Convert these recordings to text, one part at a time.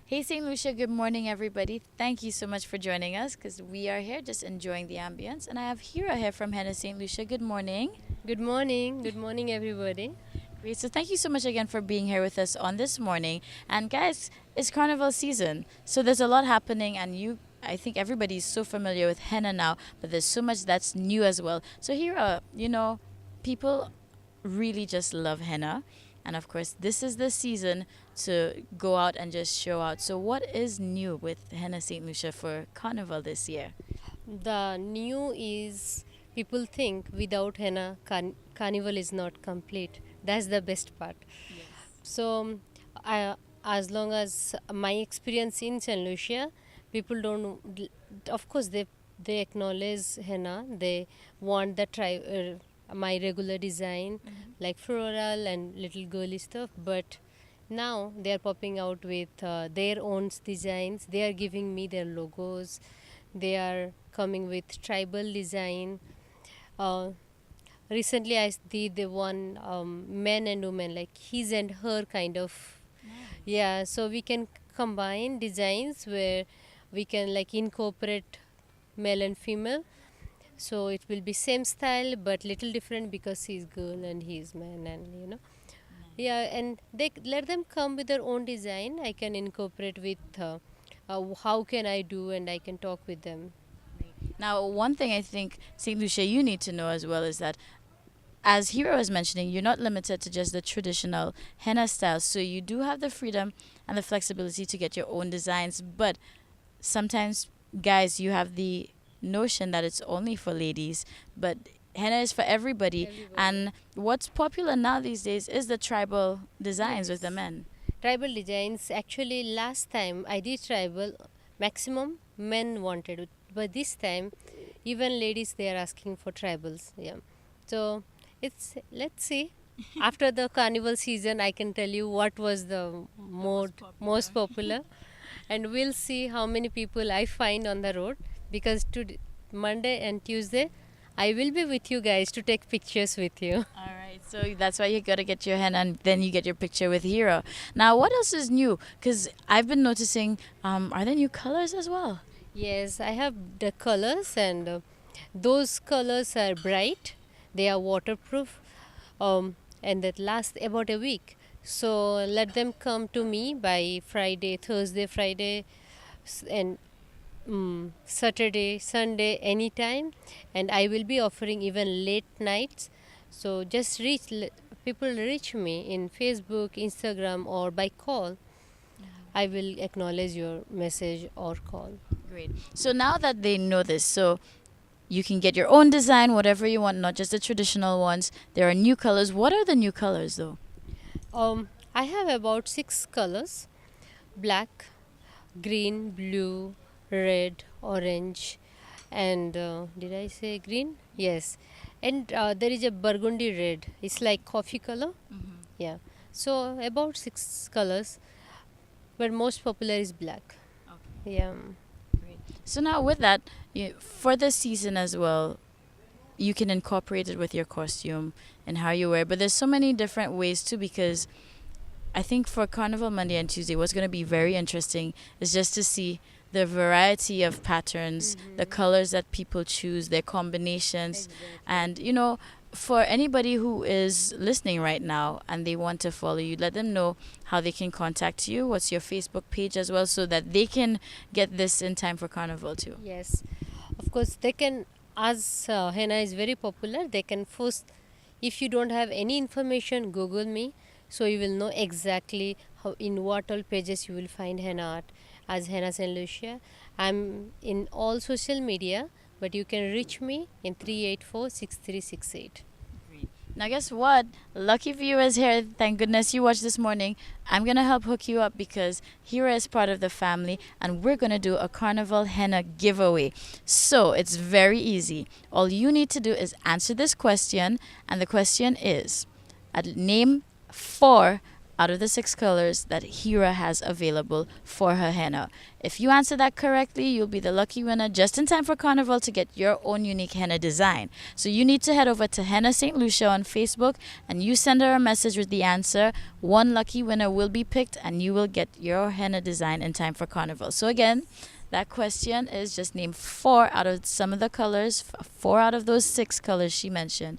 Hey, St. Lucia, good morning, everybody. Thank you so much for joining us because we are here just enjoying the ambience. And I have Hira here from Henna St. Lucia. Good morning. Good morning. Good morning, everybody. Great. So, thank you so much again for being here with us on this morning. And, guys, it's carnival season. So, there's a lot happening, and I think everybody's so familiar with henna now, but there's so much that's new as well. So, Hira, people really just love henna. And of course, this is the season to go out and just show out. So, what is new with Henna St. Lucia for Carnival this year? The new is people think without henna, carnival is not complete. That's the best part. So, I, as long as my experience in St. Lucia, people don't, of course, they acknowledge henna. They want the my regular design, like floral and little girly stuff. But now they are popping out with their own designs. They are giving me their logos. They are coming with tribal design. Uh, Recently, I did the one men and women, like his and her kind of. Yeah, so we can combine designs where we can like incorporate male and female. So it will be same style but little different because he's girl and he's man, and yeah, and they let them come with their own design. I can incorporate with how can I do, and I can talk with them. Now, one thing I think, St. Lucia, you need to know as well is that, as Hero was mentioning, you're not limited to just the traditional henna style. So you do have the freedom and the flexibility to get your own designs. But sometimes, guys, you have the notion that it's only for ladies. But henna is for everybody. Everybody. And what's popular now these days is the tribal designs with the Yes. men. Tribal designs. Actually, last time I did tribal, maximum men wanted it, but this time, even ladies they are asking for tribals. Yeah, so it's let's see. After the carnival season, I can tell you what was the most popular, and we'll see how many people I find on the road because today, Monday and Tuesday, I will be with you guys to take pictures with you. All right, so that's why you gotta get your henna, and then you get your picture with Hero. Now, what else is new? Because I've been noticing, are there new colors as well? Yes, I have the colors, and those colors are bright. They are waterproof, and that last about a week. So let them come to me by Friday, Thursday, Friday, and Saturday, Sunday, anytime, and I will be offering even late nights. So just people reach me in Facebook, Instagram, or by call. I will acknowledge your message or call. Great. So now that they know this, so you can get your own design, whatever you want, not just the traditional ones. There are new colors. What are the new colors, though? I have about six colors: black, green, blue, red, orange, and did I say green? Yes, and there is a burgundy red. It's like coffee color. Yeah. So about six colors, but most popular is black. Yeah. Great. So now with that, for the season as well, you can incorporate it with your costume and how you wear. But there's so many different ways too, because I think for Carnival Monday and Tuesday, what's going to be very interesting is just to see the variety of patterns, the colors that people choose, their combinations. And, for anybody who is listening right now and they want to follow you, let them know how they can contact you. What's your Facebook page as well, so that they can get this in time for Carnival too. Yes, of course they can. As henna is very popular, they can first, if you don't have any information, Google me, so you will know exactly how in what all pages you will find henna art as Henna Saint Lucia. I'm in all social media, but you can reach me in 384-6368. Now, guess what? Lucky viewers here, thank goodness you watched this morning. I'm going to help hook you up because Hira is part of the family and we're going to do a Carnival Henna giveaway. So, it's very easy. All you need to do is answer this question, and the question is name four out of the 6 colors that Hira has available for her henna. If you answer that correctly, you'll be the lucky winner just in time for Carnival to get your own unique henna design. So you need to head over to Henna St. Lucia on Facebook and you send her a message with the answer. One lucky winner will be picked and you will get your henna design in time for Carnival. So again, that question is just name 4 out of some of the colors, 4 out of those 6 colors she mentioned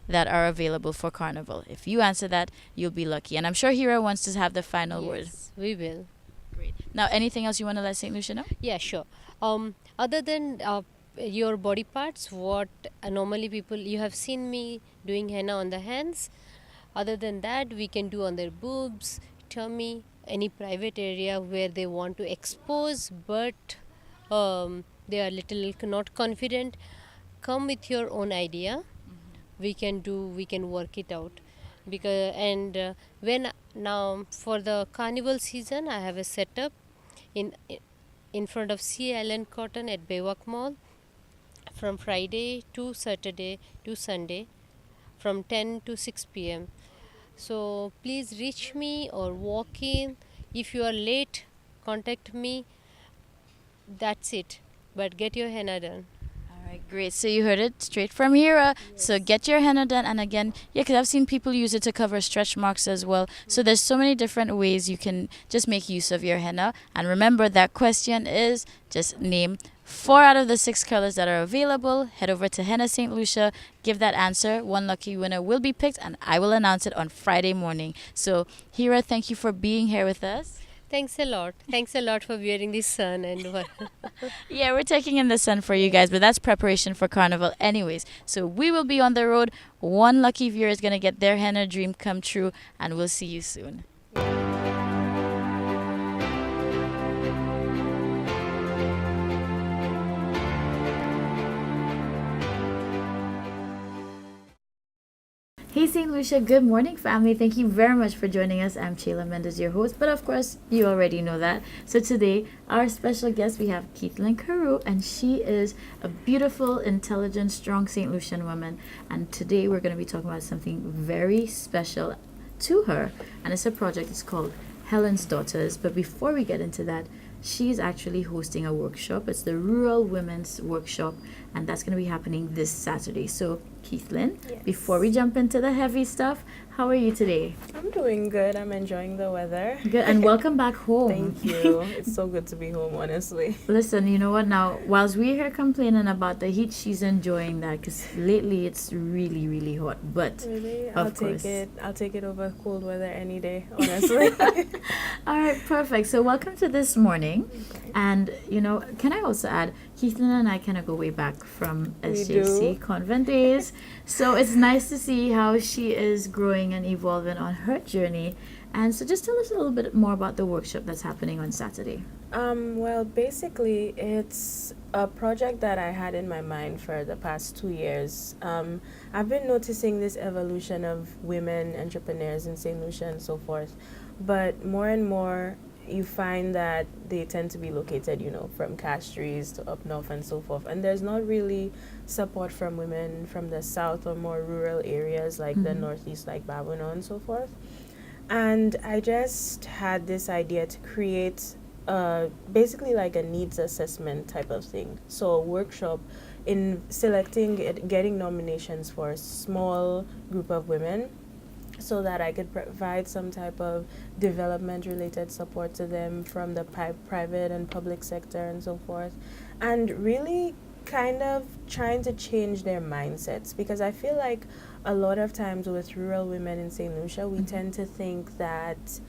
that are available for Carnival. If you answer that, you'll be lucky. And I'm sure Hira wants to have the final word. Yes, we will. Great. Now, anything else you want to let St. Lucia know? Yeah, sure. Other than your body parts, what normally people, you have seen me doing henna on the hands. Other than that, we can do on their boobs, tummy, any private area where they want to expose, but they are little not confident. Come with your own idea. We can work it out. Because when now for the carnival season, I have a setup in front of C. Allen Cotton at Baywalk Mall from Friday to Saturday to Sunday from 10 to 6 p.m. So please reach me or walk in. If you are late, contact me. That's it. But get your henna done. All right, great. So you heard it straight from Hira. So get your henna done. And again, yeah, because I've seen people use it to cover stretch marks as well. So there's so many different ways you can just make use of your henna. And remember, that question is just name 4 out of the 6 colors that are available. Head over to Henna St. Lucia. Give that answer. One lucky winner will be picked, and I will announce it on Friday morning. So, Hira, thank you for being here with us. Thanks a lot. Thanks a lot for wearing the sun and Yeah, we're taking in the sun for you guys, but that's preparation for Carnival anyways. So we will be on the road. One lucky viewer is going to get their henna dream come true, and we'll see you soon. Hey St. Lucia, good morning family. Thank you very much for joining us. I'm Chayla Mendez, your host, but of course you already know that. So today, our special guest, we have Keithlyn Carew, and she is a beautiful, intelligent, strong St. Lucian woman. And today we're going to be talking about something very special to her, and it's a project. It's called Helen's Daughters. But before we get into that, she's actually hosting a workshop. It's the Rural Women's Workshop, and that's going to be happening this Saturday. So, Keithlyn, Yes. before we jump into the heavy stuff, how are you today? I'm doing good. I'm enjoying the weather. Good, and welcome back home. Thank you. It's so good to be home, honestly. Listen, you know what? Now, whilst we're here complaining about the heat, she's enjoying that because lately it's really, really hot. But Really, Of I'll course. take it. I'll take it over cold weather any day, honestly. all right, perfect. So, welcome to this morning. Okay. And, you know, can I also add, Keithlyn and I kind of go way back from We SJC do. convent days. So it's nice to see how she is growing and evolving on her journey. And so just tell us a little bit more about the workshop that's happening on Saturday. Well, basically, it's a project that I had in my mind for the past 2 years. I've been noticing this evolution of women entrepreneurs in St. Lucia and so forth, but more and more you find that they tend to be located, from Castries to up north and so forth, and there's not really support from women from the south or more rural areas like the northeast, like Babonneau and so forth. And I just had this idea to create basically like a needs assessment type of thing. So a workshop in selecting it, getting nominations for a small group of women so that I could provide some type of development related support to them from the private and public sector and so forth. And really kind of trying to change their mindsets, because I feel like a lot of times with rural women in St. Lucia, we tend to think that,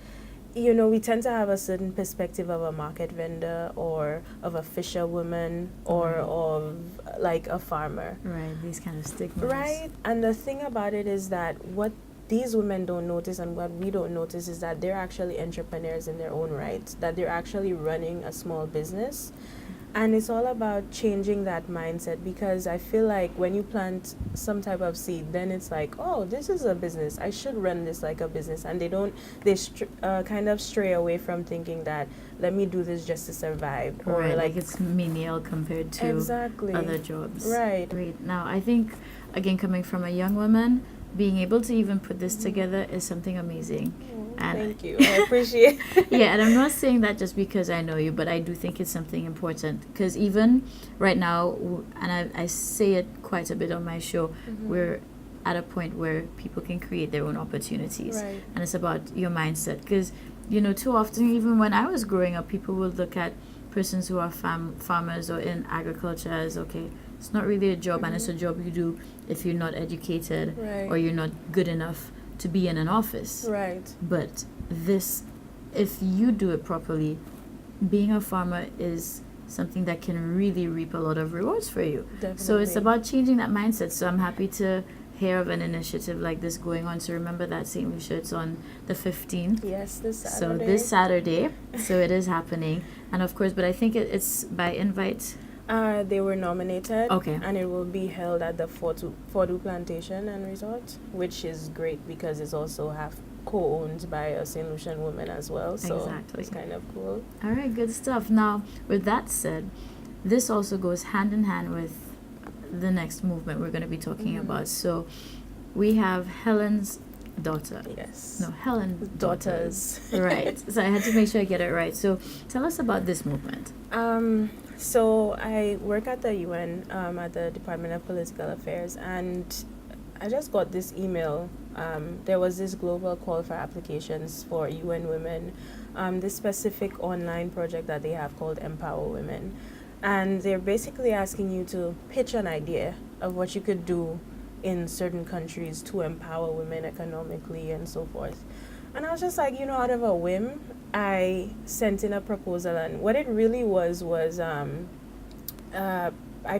we tend to have a certain perspective of a market vendor or of a fisherwoman or of like a farmer. Right, these kind of stigmas. Right? And the thing about it is that what these women don't notice and what we don't notice is that they're actually entrepreneurs in their own right, that they're actually running a small business. And it's all about changing that mindset, because I feel like when you plant some type of seed, then it's like, oh, this is a business. I should run this like a business. And they kind of stray away from thinking that, let me do this just to survive. Or Right, like it's menial compared to exactly other jobs. Right. Great. Now, I think, again, coming from a young woman, being able to even put this together is something amazing. And Thank you. I appreciate yeah, and I'm not saying that just because I know you, but I do think it's something important because even right now, and I say it quite a bit on my show, we're at a point where people can create their own opportunities. Right. And it's about your mindset because, you know, too often, even when I was growing up, people would look at persons who are farmers or in agriculture as, okay, it's not really a job and it's a job you do if you're not educated Right. or you're not good enough to be in an office. Right. But this, if you do it properly, being a farmer is something that can really reap a lot of rewards for you. Definitely. So it's about changing that mindset. So I'm happy to hear of an initiative like this going on. So remember that St. Lucia, it's on the 15th. Yes, this So Saturday. this Saturday, so it is happening. And of course, but I think it's by invite. They were nominated. Okay. And it will be held at the Fordu Plantation and Resort, which is great because it's also half co-owned by a St. Lucian woman as well. So Exactly. it's kind of cool. All right, good stuff. Now, with that said, this also goes hand in hand with the next movement we're going to be talking about. So we have Helen's daughter. Yes. No, Helen's Daughters. Right. So I had to make sure I get it right. So tell us about this movement. So I work at the UN at the Department of Political Affairs, and I just got this email. There was this global call for applications for UN Women, this specific online project that they have called Empower Women. And they're basically asking you to pitch an idea of what you could do in certain countries to empower women economically and so forth. And I was just like, out of a whim, I sent in a proposal. And what it really was I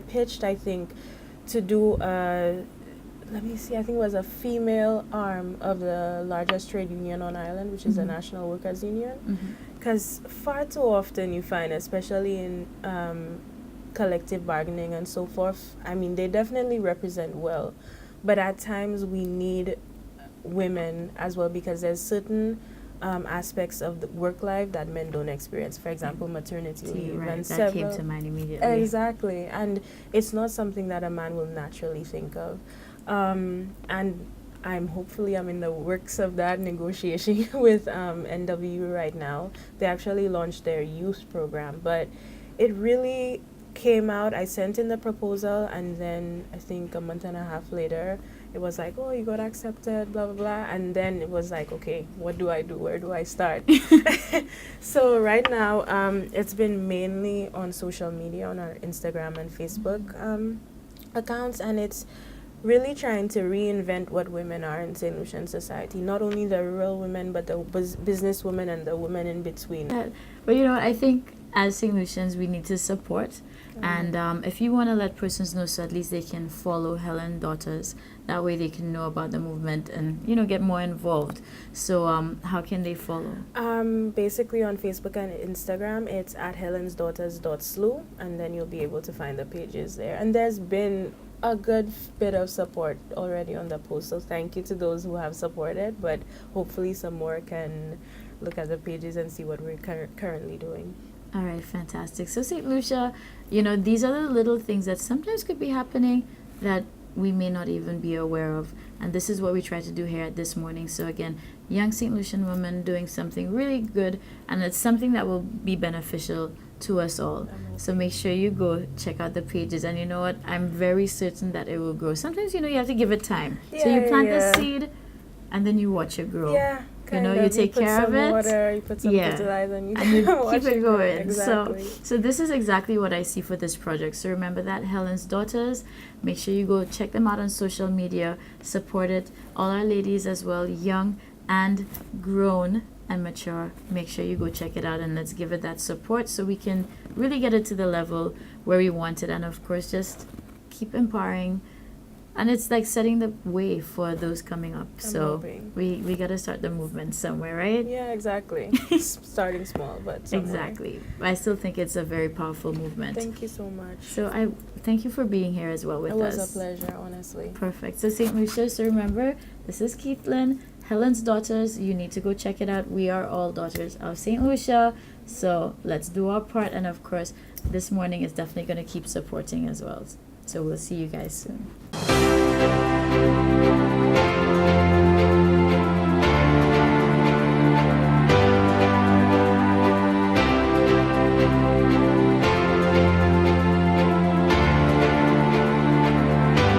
pitched, I think, to do let me see, I think it was a female arm of the largest trade union on Ireland, which is the National Workers Union. Because far too often you find, especially in collective bargaining and so forth, I mean, they definitely represent well. But at times we need women as well because there's certain aspects of the work life that men don't experience. For example, maternity leave. Right, And that came to mind immediately. Exactly. And it's not something that a man will naturally think of. And I'm in the works of that negotiation with NWU right now. They actually launched their youth program, but it really came out. I sent in the proposal, and then I think a month and a half later, it was like, oh, you got accepted, blah, blah, blah. And then it was like, okay, what do I do? Where do I start? So right now, it's been mainly on social media, on our Instagram and Facebook accounts, and it's really trying to reinvent what women are in St. Lucian society, not only the rural women, but the business women and the women in between. But I think as St. Lucians, we need to support. And if you want to let persons know, so at least they can follow Helen Daughters. That way they can know about the movement and, get more involved. So how can they follow? Basically on Facebook and Instagram, it's at helensdaughters.slu, and then you'll be able to find the pages there. And there's been a good bit of support already on the post, so thank you to those who have supported, but hopefully some more can look at the pages and see what we're currently doing. All right, fantastic. So St. Lucia, these are the little things that sometimes could be happening that we may not even be aware of. And this is what we try to do here at This Morning. So again, young St. Lucian women doing something really good, and it's something that will be beneficial to us all. So make sure you go check out the pages, and you know what? I'm very certain that it will grow. Sometimes, you have to give it time. So you plant the seed, and then you watch it grow. Yeah. You take care of it. Water, you put some fertilizer, and you watch keep it going. Exactly. So this is exactly what I see for this project. So remember that, Helen's Daughters. Make sure you go check them out on social media. Support it. All our ladies as well, young and grown and mature. Make sure you go check it out, and let's give it that support so we can really get it to the level where we want it. And of course, just keep empowering. And it's like setting the way for those coming up. So we got to start the movement somewhere, right? Yeah, exactly. Starting small, but somewhere. Exactly. I still think it's a very powerful movement. Thank you so much. So I thank you for being here as well with us. It was a pleasure, honestly. Perfect. So St. Lucia, so remember, this is Keithlyn, Helen's Daughters. You need to go check it out. We are all daughters of St. Lucia. So let's do our part. And of course, This Morning is definitely going to keep supporting as well. So we'll see you guys soon.